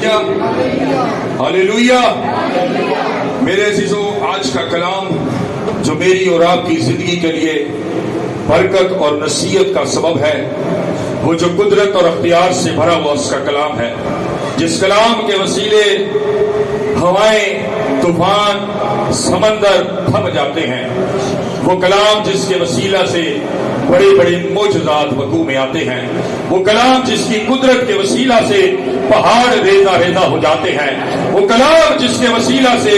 Hallelujah hallelujah. میرے عزیزوں، آج کا کلام جو میری اور آپ کی زندگی کے لیے برکت اور نصیحت کا سبب ہے، وہ جو قدرت اور اختیار سے بھرا ہوا اس کا کلام ہے، جس کلام کے وسیلے ہوائیں، طوفان، سمندر تھم جاتے ہیں، وہ کلام جس کے وسیلہ سے بڑے بڑے معجزات وقوع میں آتے ہیں، وہ کلام جس کی قدرت کے وسیلہ سے پہاڑ ریزہ ریزہ ہو جاتے ہیں، وہ کلام جس کے وسیلہ سے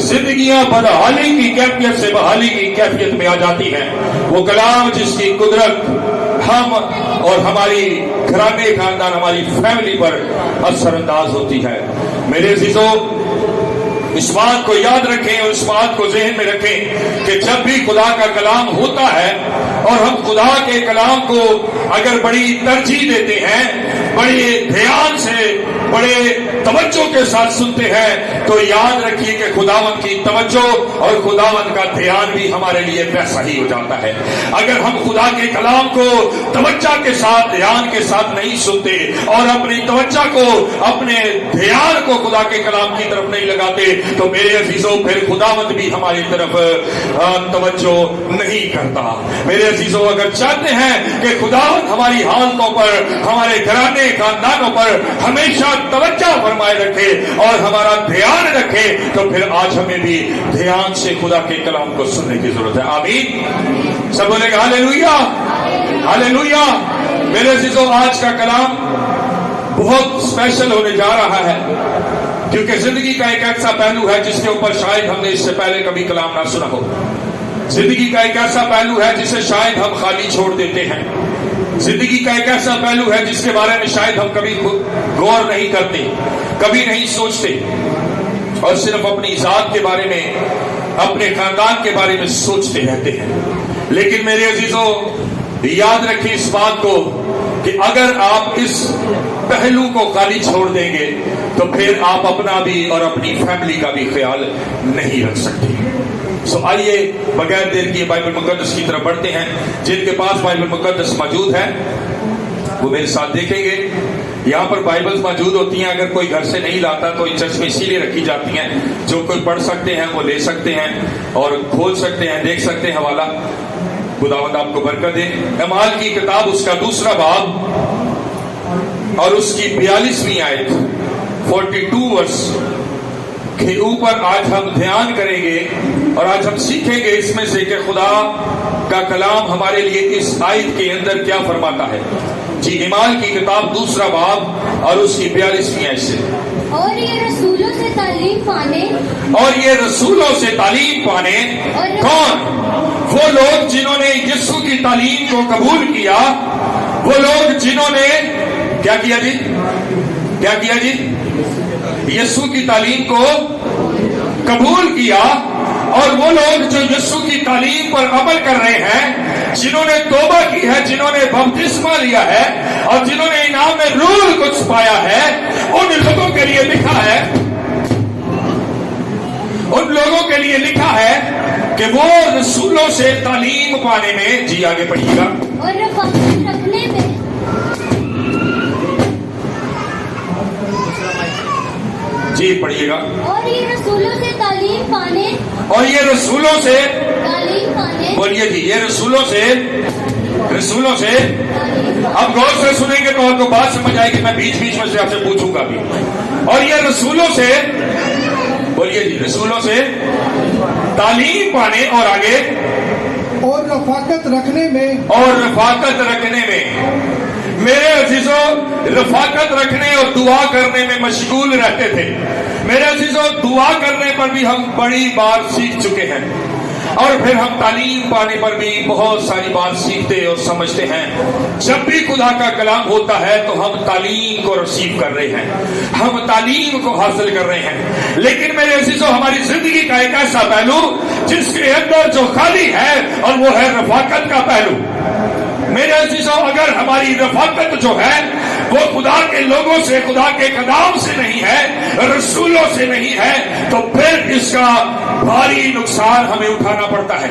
زندگیاں بدحالی کی کیفیت سے بحالی کی کیفیت میں آ جاتی ہیں، وہ کلام جس کی قدرت ہم اور ہماری گھرانے خاندان، ہماری فیملی پر اثر انداز ہوتی ہے۔ میرے عزیزوں، اس بات کو یاد رکھیں اور اس بات کو ذہن میں رکھیں کہ جب بھی خدا کا کلام ہوتا ہے اور ہم خدا کے کلام کو اگر بڑی ترجیح دیتے ہیں، بڑے دھیان سے، بڑے توجہ کے ساتھ سنتے ہیں، تو یاد رکھیے کہ خداوند کی توجہ اور خداوند کا دھیان بھی ہمارے لیے ویسا ہی ہو جاتا ہے۔ اگر ہم خدا کے کلام کو توجہ کے ساتھ، دھیان کے ساتھ نہیں سنتے اور اپنی توجہ کو، اپنے دھیان کو خدا کے کلام کی طرف نہیں لگاتے، تو میرے عزیزوں پھر خداوند بھی ہماری طرف توجہ نہیں کرتا۔ میرے عزیزوں، اگر چاہتے ہیں کہ خداوند ہماری حالتوں پر، ہمارے گھرانے خاندانوں پر ہمیشہ توجہ فرمائے رکھے اور ہمارا دھیان رکھے، تو پھر آج ہمیں بھی دھیان سے خدا کے کلام کو سننے کی ضرورت ہے۔ آمین۔ سب بولے گا ہاللویہ ہاللویہ۔ میرے عزیزوں، آج کا کلام بہت اسپیشل ہونے جا رہا ہے، کیونکہ زندگی کا ایک ایسا پہلو ہے جس کے اوپر شاید ہم نے اس سے پہلے کبھی کلام نہ سنا ہو۔ زندگی کا ایک ایسا پہلو ہے جسے شاید ہم خالی چھوڑ دیتے ہیں۔ زندگی کا ایک ایسا پہلو ہے جس کے بارے میں شاید ہم کبھی غور نہیں کرتے، کبھی نہیں سوچتے، اور صرف اپنی ذات کے بارے میں، اپنے خاندان کے بارے میں سوچتے رہتے ہیں۔ لیکن میرے عزیزوں، یاد رکھیں اس بات کو کہ اگر آپ اس پہلو کو خالی چھوڑ دیں گے تو پھر آپ اپنا بھی اور اپنی فیملی کا بھی خیال نہیں رکھ سکتے۔ آئیے بغیر دیر کیے بائبل مقدس کی طرف بڑھتے ہیں۔ جن کے پاس بائبل مقدس موجود ہے وہ میرے ساتھ دیکھیں گے۔ یہاں پر بائبلز موجود ہوتی ہیں، اگر کوئی گھر سے نہیں لاتا تو ان چرچ میں اسی لیے رکھی جاتی ہیں، جو کوئی پڑھ سکتے ہیں وہ لے سکتے ہیں اور کھول سکتے ہیں، دیکھ سکتے ہیں حوالہ۔ خداوند آپ کو برکت دے۔ اعمال کی کتاب اس کا 2 باب اور اس کی 42ویں آیت 42 ورس کے اوپر آج ہم دھیان کریں گے اور آج ہم سیکھیں گے اس میں سے کہ خدا کا کلام ہمارے لیے اس آیت کے اندر کیا فرماتا ہے۔ جی، اعمال کی کتاب 2 باب اور اس کی 42ویں آیت سے، اور یہ رسولوں سے تعلیم پانے، اور یہ رسولوں سے تعلیم پانے، کون؟ وہ لوگ جنہوں نے یسوع کی تعلیم کو قبول کیا، وہ لوگ جنہوں نے کیا کیا جی؟ کیا کیا جی؟ یسوع کی تعلیم کو قبول کیا، اور وہ لوگ جو یسوع کی تعلیم پر عمل کر رہے ہیں، جنہوں نے توبہ کی ہے، جنہوں نے بپتسمہ لیا ہے اور جنہوں نے انعام میں روح القدس پایا ہے، ان لوگوں کے لیے لکھا ہے، ان لوگوں کے لیے لکھا ہے کہ وہ رسولوں سے تعلیم پانے میں، جی آگے پڑھیے گا، اور رفاقت رکھنے میں، جی پڑھیے گا، اور یہ رسولوں سے تعلیم پانے، اور یہ رسولوں سے تعلیم پانے، بولیے جی، یہ رسولوں سے اب غور سے سنیں گے تو آپ کو بات سمجھ آئے گی، میں بیچ بیچ میں سے آپ سے پوچھوں گا بھی۔ اور یہ رسولوں سے، بولیے جی، رسولوں سے تعلیم پانے، اور آگے، اور رفاقت رکھنے میں، اور رفاقت رکھنے میں۔ میرے عزیزوں، رفاقت رکھنے اور دعا کرنے میں مشغول رہتے تھے۔ میرے عزیزوں، دعا کرنے پر بھی ہم بڑی بار سیکھ چکے ہیں، اور پھر ہم تعلیم پانے پر بھی بہت ساری بات سیکھتے اور سمجھتے ہیں۔ جب بھی خدا کا کلام ہوتا ہے تو ہم تعلیم کو ریسیو کر رہے ہیں، ہم تعلیم کو حاصل کر رہے ہیں۔ لیکن میرے عزیزوں، ہماری زندگی کا ایک ایسا پہلو جس کے اندر جو خالی ہے، اور وہ ہے رفاقت کا پہلو۔ میرے عزیزوں، اگر ہماری رفاقت جو ہے وہ خدا کے لوگوں سے، خدا کے کلام سے نہیں ہے، رسولوں سے نہیں ہے، تو پھر اس کا بھاری نقصان ہمیں اٹھانا پڑتا ہے۔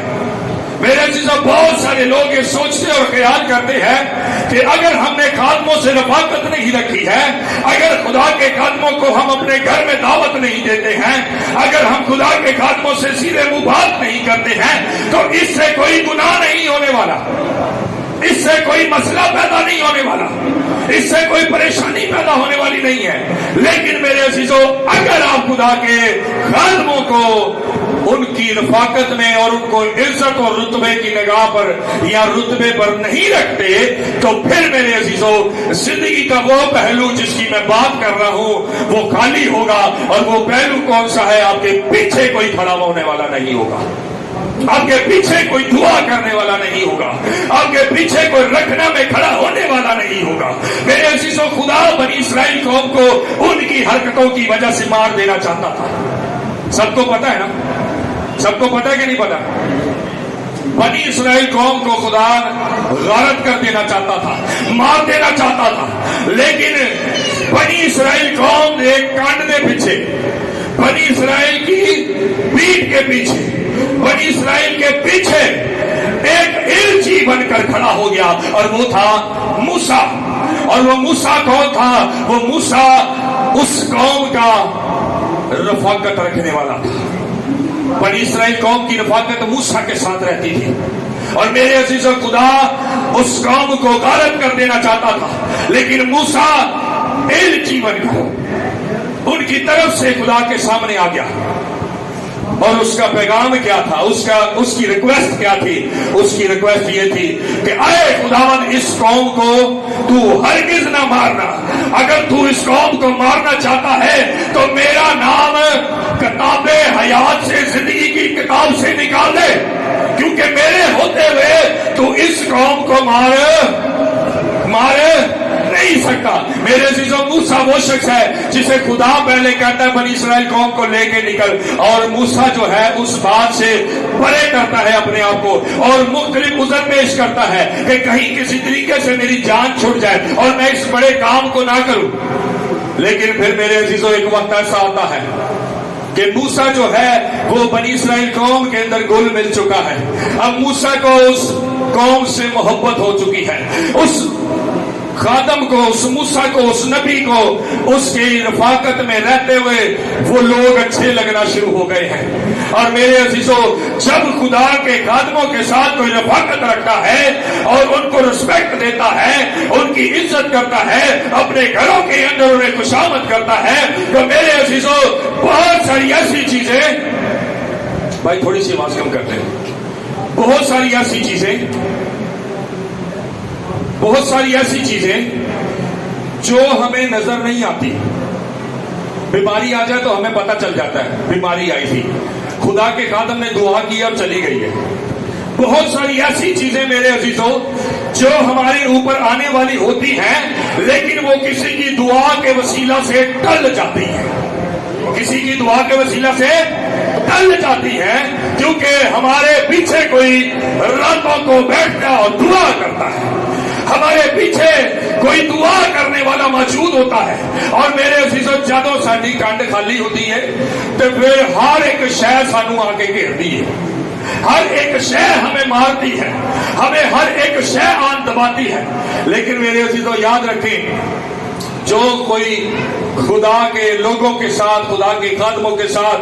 میرے عزیزوں بہت سارے لوگ یہ سوچتے اور خیال کرتے ہیں کہ اگر ہم نے خادموں سے رفاقت نہیں رکھی ہے، اگر خدا کے خادموں کو ہم اپنے گھر میں دعوت نہیں دیتے ہیں، اگر ہم خدا کے خادموں سے سیدھے منہ بات نہیں کرتے ہیں، تو اس سے کوئی گناہ نہیں ہونے والا، اس سے کوئی مسئلہ پیدا نہیں ہونے والا، اس سے کوئی پریشانی پیدا ہونے والی نہیں ہے۔ لیکن میرے عزیزوں، اگر آپ خدا کے خادموں کو ان کی رفاقت میں اور ان کو عزت اور رتبے کی نگاہ پر یا رتبے پر نہیں رکھتے، تو پھر میرے عزیزوں زندگی کا وہ پہلو جس کی میں بات کر رہا ہوں وہ خالی ہوگا، اور وہ پہلو کون سا ہے؟ آپ کے پیچھے کوئی کھڑا ہونے والا نہیں ہوگا، آپ کے پیچھے کوئی دعا کرنے والا نہیں ہوگا، آپ کے پیچھے کوئی رکھنا میں کھڑا ہونے والا نہیں ہوگا۔ میرے عزیزوں، خدا بنی اسرائیل قوم کو ان کی حرکتوں کی وجہ سے مار دینا چاہتا تھا۔ سب کو پتا ہے نا؟ سب کو پتا ہے کہ نہیں پتا؟ بنی اسرائیل قوم کو خدا غارت کر دینا چاہتا تھا، مار دینا چاہتا تھا، لیکن بنی اسرائیل قوم ایک کانٹنے پیچھے، بنی اسرائیل کی پیٹھ کے پیچھے، بنی اسرائیل کے پیچھے ایک الچی بن کر کھڑا ہو گیا، اور وہ تھا موسیٰ۔ اور وہ موسیٰ کون تھا؟ وہ موسیٰ اس قوم کا رفاقت رکھنے والا تھا۔ بنی اسرائیل قوم کی رفاقت موسیٰ کے ساتھ رہتی تھی، اور میرے عزیزوں خدا اس قوم کو غارت کر دینا چاہتا تھا، لیکن موسیٰ الچی بن کر ان کی طرف سے خدا کے سامنے آ گیا، اور اس کا پیغام کیا تھا؟ اس کی ریکویسٹ کیا تھی؟ اس کی ریکویسٹ یہ تھی کہ اے خداوند، اس قوم کو تو ہرگز نہ مارنا، اگر تو اس قوم کو مارنا چاہتا ہے تو میرا نام کتاب حیات سے، زندگی کی کتاب سے نکال دے، کیونکہ میرے ہوتے ہوئے تو اس قوم کو مار نہیں سکتا۔ میرے عزیزوں، موسیٰ وہ شخص ہے جسے خدا پہلے کہتا ہے بنی اسرائیل قوم کو لے کے نکل، اور موسیٰ جو ہے اس بات سے پرے کرتا ہے اپنے آپ کو، اور مختلف عذر پیش کرتا ہے کہ کہیں کسی طریقے سے میری جان چھوٹ جائے اور میں اس بڑے کام کو نہ کروں۔ لیکن پھر میرے عزیزوں ایک وقت ایسا آتا ہے کہ موسیٰ جو ہے وہ بنی اسرائیل قوم کے اندر گل مل چکا ہے، اب موسیٰ کو اس قوم سے محبت ہو چکی ہے، اس خادم کو، اس موسیٰ کو، اس نبی کو اس کی رفاقت میں رہتے ہوئے وہ لوگ اچھے لگنا شروع ہو گئے ہیں۔ اور میرے عزیزوں، جب خدا کے خادموں کے ساتھ کوئی رفاقت رکھتا ہے اور ان کو رسپیکٹ دیتا ہے، ان کی عزت کرتا ہے، اپنے گھروں کے اندر انہیں خوشامد کرتا ہے، تو میرے عزیزوں بہت ساری ایسی چیزیں، بھائی تھوڑی سی آواز کم کرتے ہیں، بہت ساری ایسی چیزیں جو ہمیں نظر نہیں آتی۔ بیماری آ جائے تو ہمیں پتہ چل جاتا ہے بیماری آئی تھی، خدا کے خادم نے دعا کی اور چلی گئی ہے۔ بہت ساری ایسی چیزیں میرے عزیزوں جو ہمارے اوپر آنے والی ہوتی ہیں، لیکن وہ کسی کی دعا کے وسیلہ سے ٹل جاتی ہیں، کسی کی دعا کے وسیلہ سے ٹل جاتی ہیں، کیونکہ ہمارے پیچھے کوئی راتوں کو بیٹھتا اور دعا کرتا ہے، ہمارے پیچھے کوئی دعا کرنے والا موجود ہوتا ہے۔ اور میرے عزیزوں، جدوں ساری کنڈ خالی ہوتی ہے تو پھر ہر ایک شے سانو آ کے گھیرتی ہے، ہر ایک شے ہمیں مارتی ہے، ہمیں ہر ایک شے آن دباتی ہے۔ لیکن میرے عزیزوں یاد رکھیں، جو کوئی خدا کے لوگوں کے ساتھ، خدا کے خادموں کے ساتھ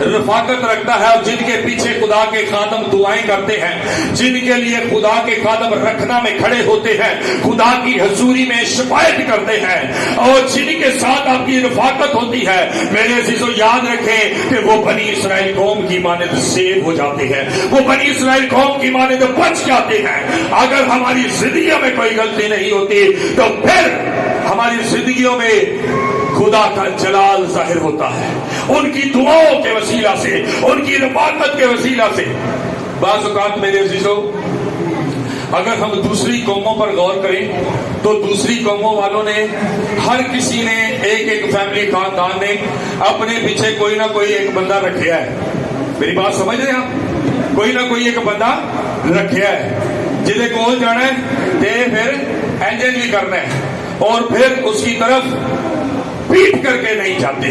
رفاقت رکھتا ہے، اور جن کے پیچھے خدا کے خادم دعائیں کرتے ہیں، جن کے لیے خدا کے خادم رکھنا میں کھڑے ہوتے ہیں، خدا کی حضوری میں شفاعت کرتے ہیں، اور جن کے ساتھ آپ کی رفاقت ہوتی ہے، میرے عزیزوں یاد رکھیں کہ وہ بنی اسرائیل قوم کی مانند سیو ہو جاتے ہیں، وہ بنی اسرائیل قوم کی مانند بچ جاتے ہیں۔ اگر ہماری زندگیوں میں کوئی غلطی نہیں ہوتی تو پھر ہماری زندگیوں میں خدا کا جلال ظاہر ہوتا ہے، ان کی دعاؤں کے وسیلہ سے، ان کی رفاقت کے وسیلہ سے۔ بعض اوقات میرے عزیزوں، اگر ہم دوسری قوموں پر غور کریں تو دوسری قوموں والوں نے، ہر کسی نے، ایک ایک فیملی خاندان نے اپنے پیچھے کوئی نہ کوئی ایک بندہ رکھیا ہے۔ میری بات سمجھ رہے ہیں آپ؟ کوئی نہ کوئی ایک بندہ رکھیا ہے جسے کول جانا ہے تے پھر انجن بھی کرنا ہے، اور پھر اس کی طرف پیٹ کر کے نہیں جاتے۔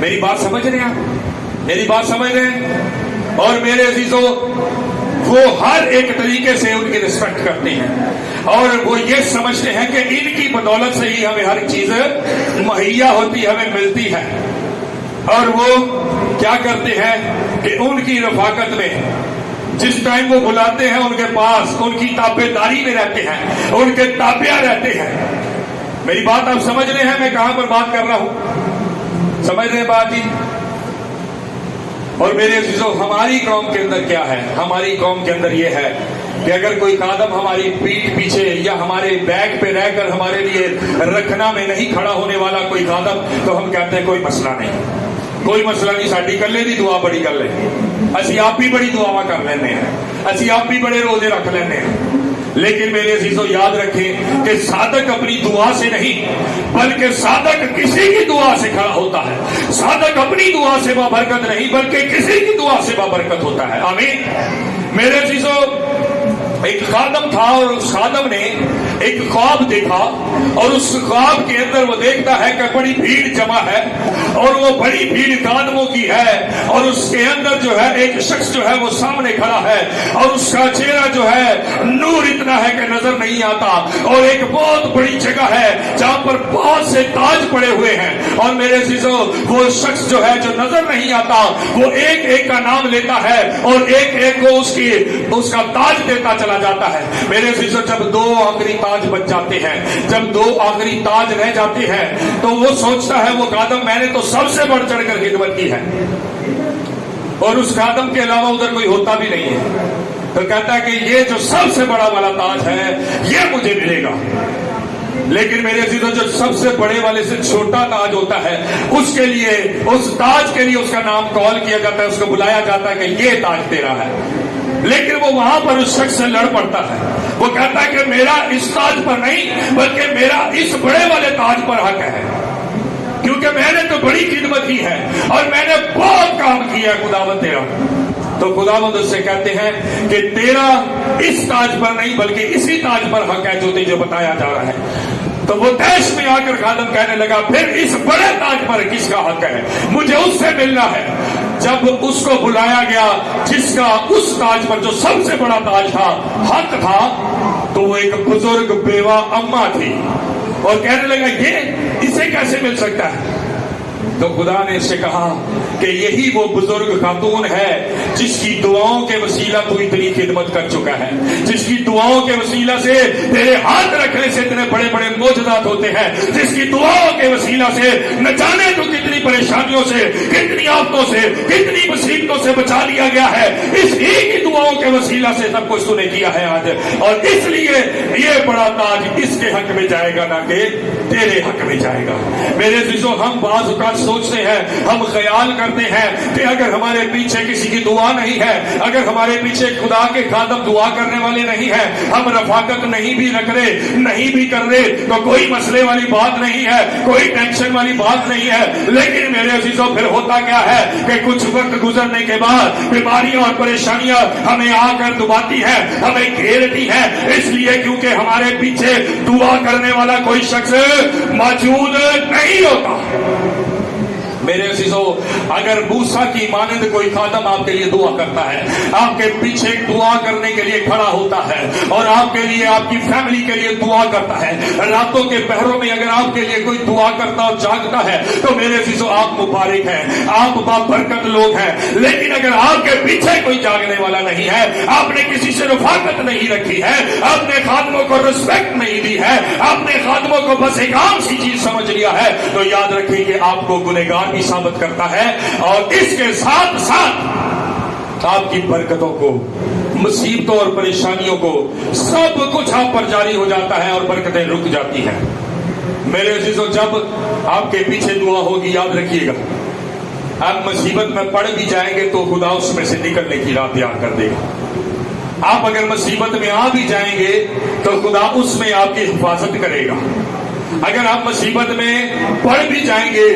میری بات سمجھ رہے ہیں آپ؟ میری بات سمجھ رہے ہیں؟ اور میرے عزیزوں، وہ ہر ایک طریقے سے ان کی رسپیکٹ کرتے ہیں اور وہ یہ سمجھتے ہیں کہ ان کی بدولت سے ہی ہمیں ہر چیز مہیا ہوتی، ہمیں ملتی ہے. اور وہ کیا کرتے ہیں کہ ان کی رفاقت میں جس ٹائم وہ بلاتے ہیں ان کے پاس ان کی تابع داری میں رہتے ہیں، ان کے تابع رہتے ہیں. میری بات آپ سمجھ رہے ہیں میں کہاں پر بات کر رہا ہوں؟ سمجھ رہے ہیں بات جی؟ اور میرے عزیزو، ہماری قوم کے اندر کیا ہے؟ ہماری قوم کے اندر یہ ہے کہ اگر کوئی خادم ہماری پیٹھ پیچھے یا ہمارے بیک پہ رہ کر ہمارے لیے رکھنا میں نہیں کھڑا ہونے والا کوئی خادم، تو ہم کہتے ہیں کوئی مسئلہ نہیں، کوئی مسئلہ نہیں، ساڈی کلے دی دعا بڑی گل ہے، اسی آپ بھی بڑی دعا کر لینے ہیں، اسی آپ بھی بڑے روزے رکھ لینے ہیں. لیکن میرے عزیزو یاد رکھیں کہ صادق اپنی دعا سے نہیں بلکہ صادق کسی کی دعا سے کھڑا ہوتا ہے. صادق اپنی دعا سے بابرکت نہیں بلکہ کسی کی دعا سے بابرکت ہوتا ہے. آمین. میرے عزیزو، ایک خادم تھا اور اس خادم نے ایک خواب دیکھا اور اس خواب کے اندر وہ دیکھتا ہے کہ بڑی بھیڑ جمع ہے اور وہ بڑی بھیڑ خادموں کی ہے اور اس کے اندر جو ہے ایک شخص جو ہے وہ سامنے کھڑا ہے اور اس کا چہرہ جو ہے نور اتنا ہے کہ نظر نہیں آتا اور ایک بہت بڑی جگہ ہے جہاں پر بہت سے تاج پڑے ہوئے ہیں. اور میرے عزیزو، وہ شخص جو ہے جو نظر نہیں آتا وہ ایک ایک کا نام لیتا ہے اور ایک ایک کو اس کا تاج دیتا چلا جاتا ہے. میرے عزیزو، جب 2 آخری تاج بچ جاتے ہیں، جب 2 آخری تاج رہ جاتے ہیں تو وہ سوچتا ہے وہ خادم میں نے تو سب سے بڑھ چڑھ کر خدمت کی ہے اور اس خادم کے علاوہ ادھر کوئی ہوتا بھی نہیں ہے، تو کہتا ہے کہ یہ جو سب سے بڑا والا تاج ہے یہ مجھے ملے گا. لیکن میرے عزیزو، جو سب سے بڑے والے سے چھوٹا تاج ہوتا ہے اس کے لیے، اس تاج کے لیے اس کا نام کال کیا جاتا ہے، اس کو بلایا جاتا ہے کہ یہ تاج تیرا ہے. لیکن وہ وہاں پر اس شخص سے لڑ پڑتا ہے، وہ کہتا ہے کہ میرا اس تاج پر نہیں بلکہ میرا اس بڑے والے تاج پر حق ہے، کیونکہ میں نے تو بڑی خدمت کی ہے اور میں نے بہت کام کیا ہے خداوند تیرا. تو خداوند اس سے کہتے ہیں کہ تیرا اس تاج پر نہیں بلکہ اسی تاج پر حق ہے جو تجھے بتایا جا رہا ہے. تو وہ تیش میں آ کر خادم کہنے لگا پھر اس بڑے تاج پر کس کا حق ہے؟ مجھے اس سے ملنا ہے. جب اس کو بلایا گیا جس کا اس تاج پر جو سب سے بڑا تاج تھا حق تھا، تو وہ ایک بزرگ بیوہ اماں تھی اور کہنے لگا یہ اسے کیسے مل سکتا ہے؟ تو خدا نے اس سے کہا کہ یہی وہ بزرگ خاتون ہے جس کی دعاؤں کے وسیلہ تو اتنی خدمت کر چکا ہے، جس کی دعاؤں کے وسیلہ سے تیرے ہاتھ رکھنے سے اتنے بڑے بڑے معجزات ہوتے ہیں، جس کی دعاؤں کے وسیلہ سے نہ جانے تو کتنی پریشانیوں سے، کتنی آفتوں سے، کتنی مصیبتوں سے بچا لیا گیا ہے. اس ہی کی دعاؤں کے وسیلہ سے سب کچھ تو نے کیا ہے آج، اور اس لیے یہ بڑا تاج اس کے حق میں جائے گا نہ کہ تیرے حق میں جائے گا. میرے عزیزو، ہم بعض اوقات سوچتے ہیں، ہم خیال کرتے ہیں کہ اگر ہمارے پیچھے کسی کی دعا نہیں ہے، اگر ہمارے پیچھے خدا کے خادم دعا کرنے والے نہیں ہیں، ہم رفاقت نہیں بھی رکھ رہے، نہیں بھی کر رہے تو کوئی مسئلے والی بات نہیں ہے، کوئی ٹینشن والی بات نہیں ہے. لیکن میرے عزیزوں، پھر ہوتا کیا ہے کہ کچھ وقت گزرنے کے بعد بیماریاں اور پریشانیاں ہمیں آ کر دباتی ہیں، ہمیں گھیرتی ہیں، اس لیے کیونکہ ہمارے پیچھے دعا کرنے والا کوئی شخص موجود نہیں ہوتا. میرے عزیزو، اگر موسیٰ کی مانند کوئی خادم آپ کے لیے دعا کرتا ہے، آپ کے پیچھے دعا کرنے کے لیے کھڑا ہوتا ہے اور آپ کے لیے، آپ کی فیملی کے لیے دعا کرتا ہے، راتوں کے پہروں میں اگر آپ کے لیے کوئی دعا کرتا اور جاگتا ہے تو میرے عزیزو آپ مبارک ہیں، آپ بابرکت لوگ ہیں. لیکن اگر آپ کے پیچھے کوئی جاگنے والا نہیں ہے، آپ نے کسی سے رفاقت نہیں رکھی ہے، آپ نے خادموں کو رسپیکٹ نہیں دی ہے، آپ نے خادموں کو بس ایک عام سی چیز سمجھ لیا ہے، تو یاد رکھیں کہ آپ کو گنہگار ثابت کرتا ہے اور اس کے ساتھ ساتھ آپ کی برکتوں کو، مصیبتوں اور پریشانیوں کو، سب کچھ آپ پر جاری ہو جاتا ہے اور برکتیں رک جاتی ہیں. میرے عزیزوں، جب آپ کے پیچھے دعا ہوگی، یاد رکھیے گا آپ مصیبت میں پڑ بھی جائیں گے تو خدا اس میں سے نکلنے کی راہ تیار کر دے گا. آپ اگر مصیبت میں آ بھی جائیں گے تو خدا اس میں آپ کی حفاظت کرے گا. اگر آپ مصیبت میں پڑ بھی جائیں گے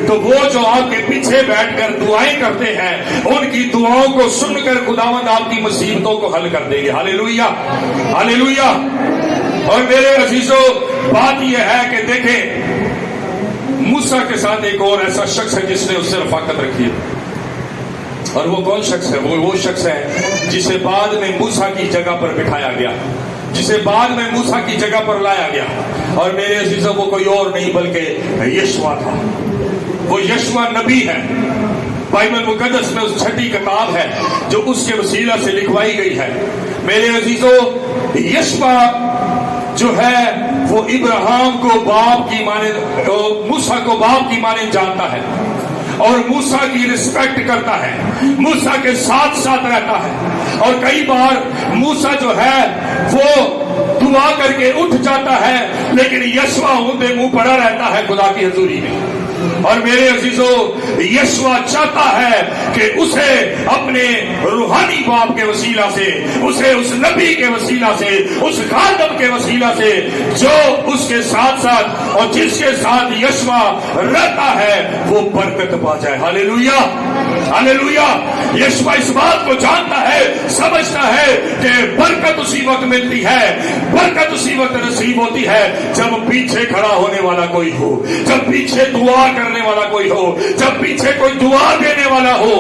تو وہ جو آپ کے پیچھے بیٹھ کر دعائیں کرتے ہیں ان کی دعاؤں کو سن کر خداوند آپ کی مصیبتوں کو حل کر دیں گے. ہاللیلویا، ہاللیلویا. اور میرے عزیزوں، بات یہ ہے کہ دیکھیں موسیٰ کے ساتھ ایک اور ایسا شخص ہے جس نے اس سے رفاقت رکھی ہے. اور وہ کون شخص ہے؟ وہ شخص ہے جسے بعد میں موسیٰ کی جگہ پر بٹھایا گیا، جسے بعد میں موسیٰ کی جگہ پر لایا گیا. اور میرے عزیزوں وہ کوئی اور نہیں بلکہ یشوع تھا. وہ یشوع نبی ہے. بائبل مقدس میں اس چھٹی کتاب ہے جو اس کے وسیلہ سے لکھوائی گئی ہے. میرے عزیزوں یشوع جو ہے وہ ابراہیم کو باپ کی مانند، موسیٰ کو باپ کی مانند جانتا ہے اور موسیٰ کی رسپیکٹ کرتا ہے، موسیٰ کے ساتھ ساتھ رہتا ہے. اور کئی بار موسیٰ جو ہے وہ دعا کر کے اٹھ جاتا ہے، لیکن یشوع اونڈے منہ پڑا رہتا ہے خدا کی حضوری میں. اور میرے عزیزوں یشوع چاہتا ہے کہ اسے اپنے روحانی باپ کے وسیلہ سے، اسے اس نبی کے وسیلہ سے، اس خادم کے وسیلہ سے جو اس کے ساتھ ساتھ اور جس کے ساتھ یشوع رہتا ہے وہ برکت پا جائے. ہاللیلویا ہاللیلویا. یشوع اس بات کو جانتا ہے، سمجھتا ہے کہ برکت اسی وقت ملتی ہے، برکت اسی وقت نصیب ہوتی ہے جب پیچھے کھڑا ہونے والا کوئی ہو، جب پیچھے دعا کرنے والا کوئی ہو، جب پیچھے کوئی دعا دینے والا ہو.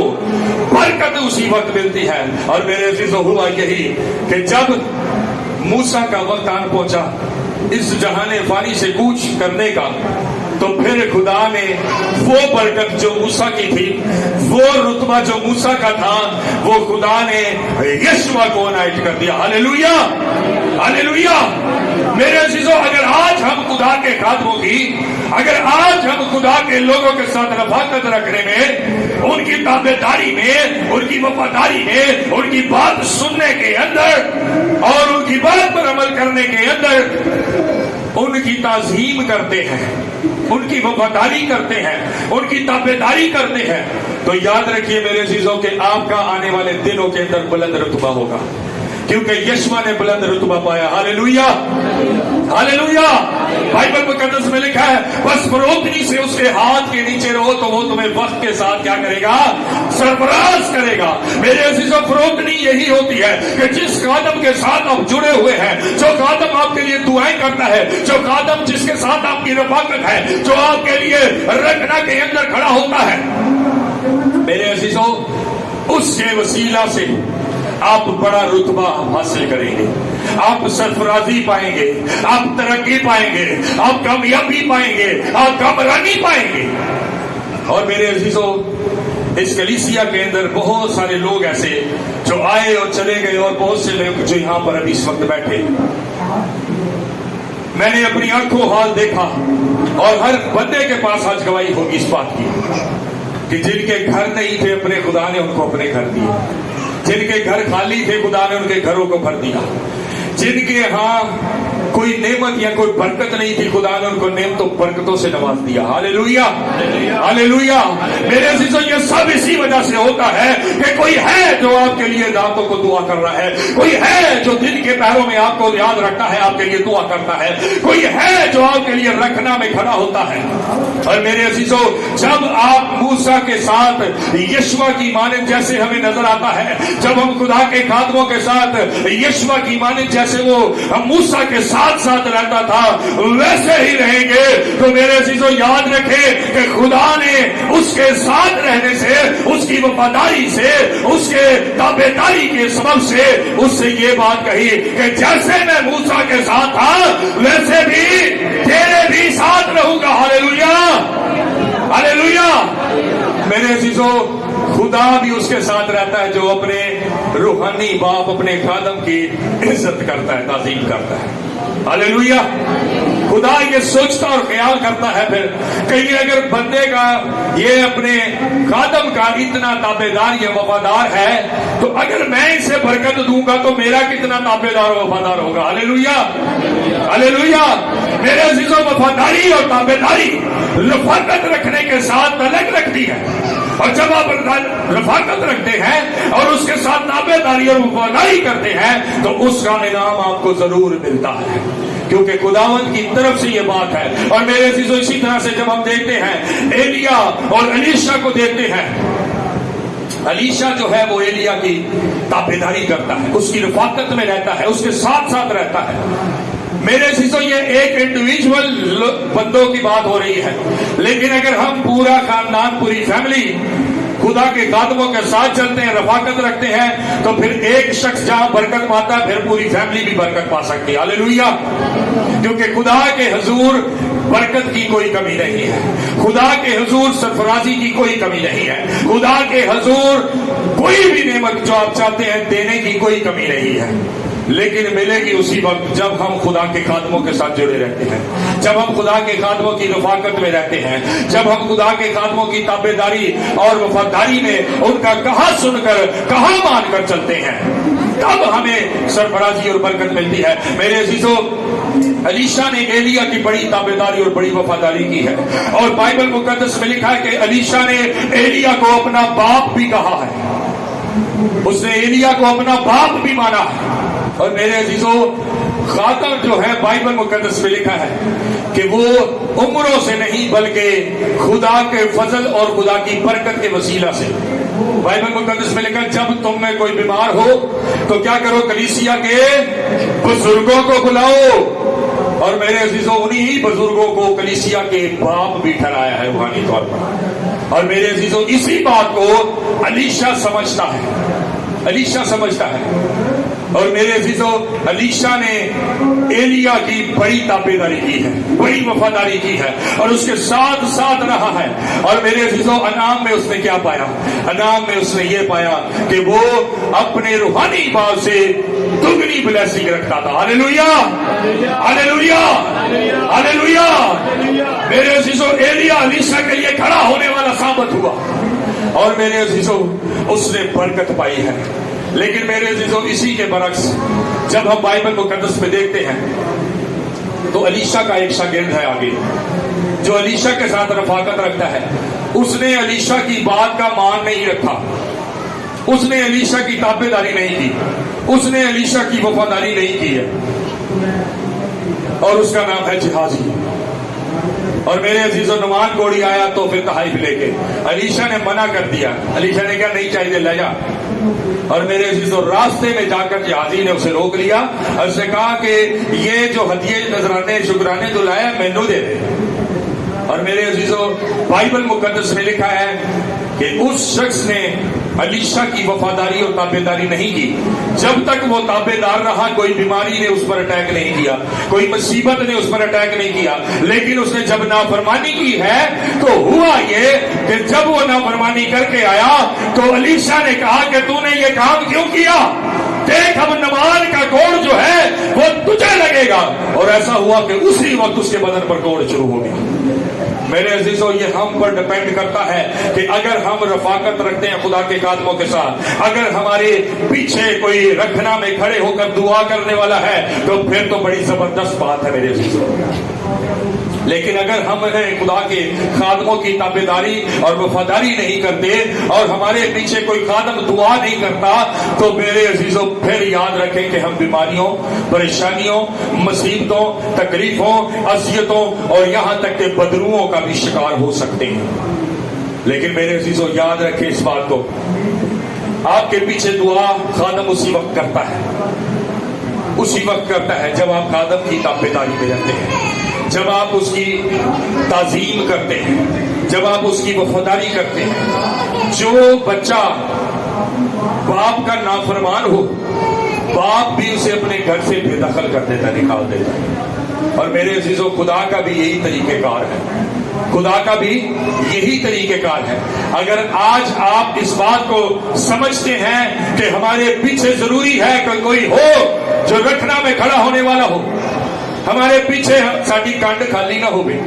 برکت اسی وقت ملتی ہے. اور میرے عزیزوں ہوا یہی کہ جب موسیٰ کا وقت آن پہنچا اس جہان فانی سے کوچ کرنے کا، تو پھر خدا نے وہ برکت جو موسیٰ کی تھی، وہ رتبہ جو موسیٰ کا تھا، وہ خدا نے یشوع کو عنایت کر دیا. ہاللیلویا ہاللیلویا. میرے عزیزوں اگر آج ہم خدا کے خادموں کی، اگر آج ہم خدا کے لوگوں کے ساتھ رفاقت رکھنے میں، ان کی تابعداری میں، ان کی وفاداری میں، ان کی بات سننے کے اندر اور ان کی بات پر عمل کرنے کے اندر ان کی تعظیم کرتے ہیں، ان کی وفاداری کرتے ہیں، ان کی تابعداری کرتے ہیں، تو یاد رکھیے میرے عزیزوں کہ آپ کا آنے والے دنوں کے اندر بلند رتبہ ہوگا، کیونکہ یشوع نے بلند رتبہ پایا. ہاللیلویا ہاللیلویا. بائبل مقدس میں لکھا ہے بس فروتنی سے اس کے ہاتھ کے نیچے رہو تو وہ تمہیں وقت کے ساتھ کیا کرے گا؟ سرفراز کرے گا. میرے عزیزوں فروتنی یہی ہوتی ہے کہ جس خادم کے ساتھ آپ جڑے ہوئے ہیں، جو خادم آپ کے لیے دعائیں کرتا ہے، جو خادم جس کے ساتھ آپ کی رفاقت ہے، جو آپ کے لیے رکھنا کے اندر کھڑا ہوتا ہے، میرے عزیزوں اس کے وسیلہ سے آپ بڑا رتبہ حاصل کریں گے، آپ سرفرازی پائیں گے، آپ ترقی پائیں گے، آپ کامیابی پائیں گے، آپ کامرانی پائیں گے. اور میرے عزیزوں اس کلیسیا کے اندر بہت سارے لوگ ایسے جو آئے اور چلے گئے، اور بہت سے لوگ جو یہاں پر ابھی اس وقت بیٹھے، میں نے اپنی آنکھوں حال دیکھا، اور ہر بندے کے پاس آج گواہی ہوگی اس بات کی کہ جن کے گھر نہیں تھے اپنے خدا نے ان کو اپنے گھر دیے، جن کے گھر خالی تھے خدا نے ان کے گھروں کو بھر دیا، جن کے ہاں کوئی نعمت یا کوئی برکت نہیں تھی خدا نے ان کو نعمتوں برکتوں سے نواز دیا. ہاللیلویا ہاللیلویا. میرے عزیزوں یہ سب اسی وجہ سے ہوتا ہے کہ کوئی ہے جو آپ کے لیے راتوں کو دعا کر رہا ہے، کوئی ہے جو دن کے پہروں میں آپ کو یاد رکھتا ہے، آپ کے لیے دعا کرتا ہے، کوئی ہے جو آپ کے لیے رکھنا میں کھڑا ہوتا ہے. اور میرے عزیزوں جب آپ موسیٰ کے ساتھ یشوع کی مانند جیسے ہمیں نظر آتا ہے، جب ہم خدا کے خادموں کے ساتھ یشوع کی مانند جیسے وہ موسیٰ کے ساتھ رہتا تھا ویسے ہی رہیں گے، تو میرے عزیزوں یاد رکھیں کہ خدا نے اس کے ساتھ رہنے سے، اس کی وفاداری سے، اس کے تابعداری کے سبب سے اس سے یہ بات کہی کہ جیسے میں موسیٰ کے ساتھ تھا ویسے بھی تیرے بھی ساتھ رہوں گا. ہاللیلویا ہاللیلویا. میرے عزیزوں خدا بھی اس کے ساتھ رہتا ہے جو اپنے روحانی باپ، اپنے خادم کی عزت کرتا ہے، تعظیم کرتا ہے. ہاللیلویا. خدا یہ سوچتا اور خیال کرتا ہے پھر کہ اگر بندے کا یہ اپنے خادم کا اتنا تابعدار یا وفادار ہے تو اگر میں اسے برکت دوں گا تو میرا کتنا تابعدار اور وفادار ہوگا. ہاللیلویا ہاللیلویا. میرے عزیزوں وفاداری اور تابعداری رفاقت رکھنے کے ساتھ الگ رکھتی ہے، اور جب آپ رفاقت رکھتے ہیں اور اس کے ساتھ تابعداری اور وفاداری کرتے ہیں تو اس کا انعام آپ کو ضرور ملتا ہے، کیونکہ خداوند کی طرف سے یہ بات ہے. اور میرے عزیزوں اسی طرح سے جب ہم دیکھتے ہیں ایلیا اور الیشا کو دیکھتے ہیں، الیشا جو ہے وہ ایلیا کی تابعداری کرتا ہے، اس کی رفاقت میں رہتا ہے، اس کے ساتھ ساتھ رہتا ہے. میرے عزیزوں یہ ایک انڈیویجول بندوں کی بات ہو رہی ہے، لیکن اگر ہم پورا خاندان، پوری فیملی خدا کے خادموں کے ساتھ چلتے ہیں، رفاقت رکھتے ہیں، تو پھر ایک شخص جہاں برکت پاتا ہے پھر پوری فیملی بھی برکت پا سکتی ہے۔ ہاللیلویہ! کیونکہ خدا کے حضور برکت کی کوئی کمی نہیں ہے، خدا کے حضور سرفرازی کی کوئی کمی نہیں ہے، خدا کے حضور کوئی بھی نعمت جو آپ چاہتے ہیں دینے کی کوئی کمی نہیں ہے، لیکن ملے گی اسی وقت جب ہم خدا کے خادموں کے ساتھ جڑے رہتے ہیں، جب ہم خدا کے خادموں کی رفاقت میں رہتے ہیں، جب ہم خدا کے خادموں کی تابعداری اور وفاداری میں ان کا کہا سن کر کہا مان کر چلتے ہیں، تب ہمیں سرفرازی اور برکت ملتی ہے۔ میرے عزیزو، الیشا نے ایلیا کی بڑی تابعداری اور بڑی وفاداری کی ہے، اور بائبل مقدس میں لکھا ہے کہ الیشا نے ایلیا کو اپنا باپ بھی کہا ہے، اس نے ایلیا کو اپنا باپ بھی مانا ہے۔ اور میرے عزیزو، خاتم جو ہے بائبل مقدس میں لکھا ہے کہ وہ عمروں سے نہیں بلکہ خدا کے فضل اور خدا کی برکت کے وسیلہ سے۔ بائبل مقدس میں لکھا ہے جب تم میں کوئی بیمار ہو تو کیا کرو، کلیسیا کے بزرگوں کو بلاؤ، اور میرے عزیزو انہی بزرگوں کو کلیسیا کے باپ بھی ٹھہرایا ہے روحانی طور پر۔ اور میرے عزیزو اسی بات کو الیشا سمجھتا ہے، الیشا سمجھتا ہے، اور میرے عزیزو الیشا نے ایلیا کی بڑی تابعداری کی ہے، بڑی وفاداری کی ہے، اور اس کے ساتھ ساتھ رہا ہے۔ اور میرے عزیزو انعام میں اس نے کیا پایا؟ انعام میں اس نے یہ پایا کہ وہ اپنے روحانی باپ سے دگنی بلیسنگ رکھتا تھا۔ ہاللیلویہ! ہاللیلویہ! ہاللیلویہ! میرے عزیزو ایلیا الیشا کے لیے کھڑا ہونے والا ثابت ہوا، اور میرے عزیزو اس نے برکت پائی ہے۔ لیکن میرے عزیزو اسی کے برعکس جب ہم بائبل مقدس میں دیکھتے ہیں تو الیشا کا ایک شاگرد ہے آگے جو الیشا کے ساتھ رفاقت رکھتا ہے، اس نے الیشا کی بات کا مان نہیں رکھا، اس نے الیشا کی تابعداری نہیں کی، اس نے الیشا کی وفاداری نہیں کی ہے، اور اس کا نام ہے جہازی۔ اور میرے عزیز و نعمان کوڑی آیا تو پھر تحائف لے کے الیشا نے منع کر دیا، الیشا نے کہا نہیں چاہیے، لے جا۔ اور میرے عزیز و راستے میں جا کر جہازی نے اسے روک لیا اور اس نے کہا کہ یہ جو ہدیے نذرانے شکرانے جو لایا مینو دے دے۔ اور میرے عزیزو بائبل مقدس میں لکھا ہے کہ اس شخص نے الیشا کی وفاداری اور تابعداری نہیں کی، جب تک وہ تابعدار رہا کوئی بیماری نے اس پر اٹیک نہیں کیا، کوئی مصیبت نے اس پر اٹیک نہیں کیا۔ لیکن اس نے جب نافرمانی کی ہے تو ہوا یہ کہ جب وہ نافرمانی کر کے آیا تو الیشا نے کہا کہ تو نے یہ کام کیوں کیا؟ دیکھ اب نعمان کا کوڑ جو ہے وہ تجھے لگے گا۔ اور ایسا ہوا کہ اسی وقت اس کے بدن پر کوڑ شروع ہو گیا۔ میرے عزیزو یہ ہم پر ڈیپینڈ کرتا ہے کہ اگر ہم رفاقت رکھتے ہیں خدا کے خادموں کے ساتھ، اگر ہمارے پیچھے کوئی رکھنا میں کھڑے ہو کر دعا کرنے والا ہے تو پھر تو بڑی زبردست بات ہے میرے عزیزو۔ لیکن اگر ہم خدا کے خادموں کی تابعداری اور وفاداری نہیں کرتے اور ہمارے پیچھے کوئی خادم دعا نہیں کرتا تو میرے عزیزو پھر یاد رکھیں کہ ہم بیماریوں، پریشانیوں، مصیبتوں، تکلیفوں، اذیتوں اور یہاں تک کہ بدروؤں کا بھی شکار ہو سکتے ہیں۔ لیکن میرے عزیزو یاد رکھیں اس بات کو، آپ کے پیچھے دعا خادم اسی وقت کرتا ہے، اسی وقت کرتا ہے جب آپ خادم کی تابعداری میں رہتے ہیں، جب آپ اس کی تعظیم کرتے ہیں، جب آپ اس کی وفاداری کرتے ہیں۔ جو بچہ باپ کا نافرمان ہو، باپ بھی اسے اپنے گھر سے بے دخل کر دیتا، نکال دیتا ہے۔ اور میرے عزیزو خدا کا بھی یہی طریقہ کار ہے، خدا کا بھی یہی طریقہ کار ہے۔ اگر آج آپ اس بات کو سمجھتے ہیں کہ ہمارے پیچھے ضروری ہے کہ کوئی ہو جو رکھنا میں کھڑا ہونے والا ہو، ہمارے پیچھے ساری کانڈ خالی نہ ہو گئی،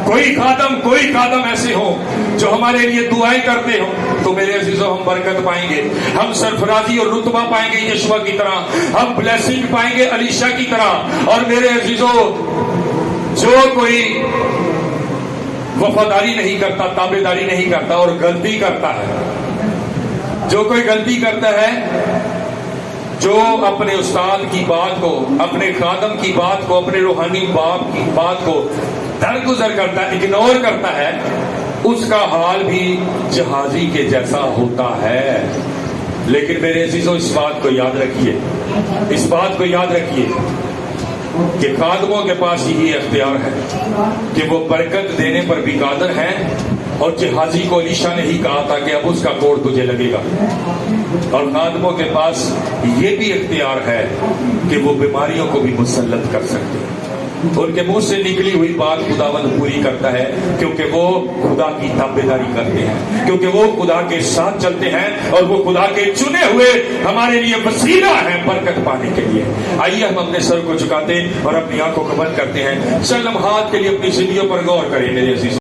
کوئی خادم ایسے ہو جو ہمارے لیے دعائیں کرتے ہو، تو میرے عزیزو ہم برکت پائیں گے، ہم سرفرازی اور رتبہ پائیں گے یشوع کی طرح، ہم بلیسنگ پائیں گے الیشا کی طرح۔ اور میرے عزیزو جو کوئی وفاداری نہیں کرتا، تابعداری نہیں کرتا اور غلطی کرتا ہے، جو کوئی غلطی کرتا ہے، جو اپنے استاد کی بات کو، اپنے خادم کی بات کو، اپنے روحانی باپ کی بات کو درگزر کرتا ہے، اگنور کرتا ہے، اس کا حال بھی جہازی کے جیسا ہوتا ہے۔ لیکن میرے عزیزو اس بات کو یاد رکھیے، اس بات کو یاد رکھیے کہ خادموں کے پاس یہی اختیار ہے کہ وہ برکت دینے پر بھی قادر ہیں اور جہازی کو الیشا نے ہی کہا تھا کہ اب اس کا کوڑ تجھے لگے گا. اور خادموں کے پاس یہ بھی اختیار ہے کہ وہ بیماریوں کو بھی مسلط کر سکتے ہیں. ان کے منہ سے نکلی ہوئی بات خداوند پوری کرتا ہے کیونکہ وہ خدا کی تابعداری کرتے ہیں, کیونکہ وہ خدا کے ساتھ چلتے ہیں اور وہ خدا کے چنے ہوئے ہمارے لیے وسیلہ ہیں برکت پانے کے لیے. آئیے ہم اپنے سر کو جھکاتے اور اپنی آنکھوں کو بند کرتے ہیں. چند لمحات کے لیے اپنی زندگیوں پر غور کریں میرے عزیز.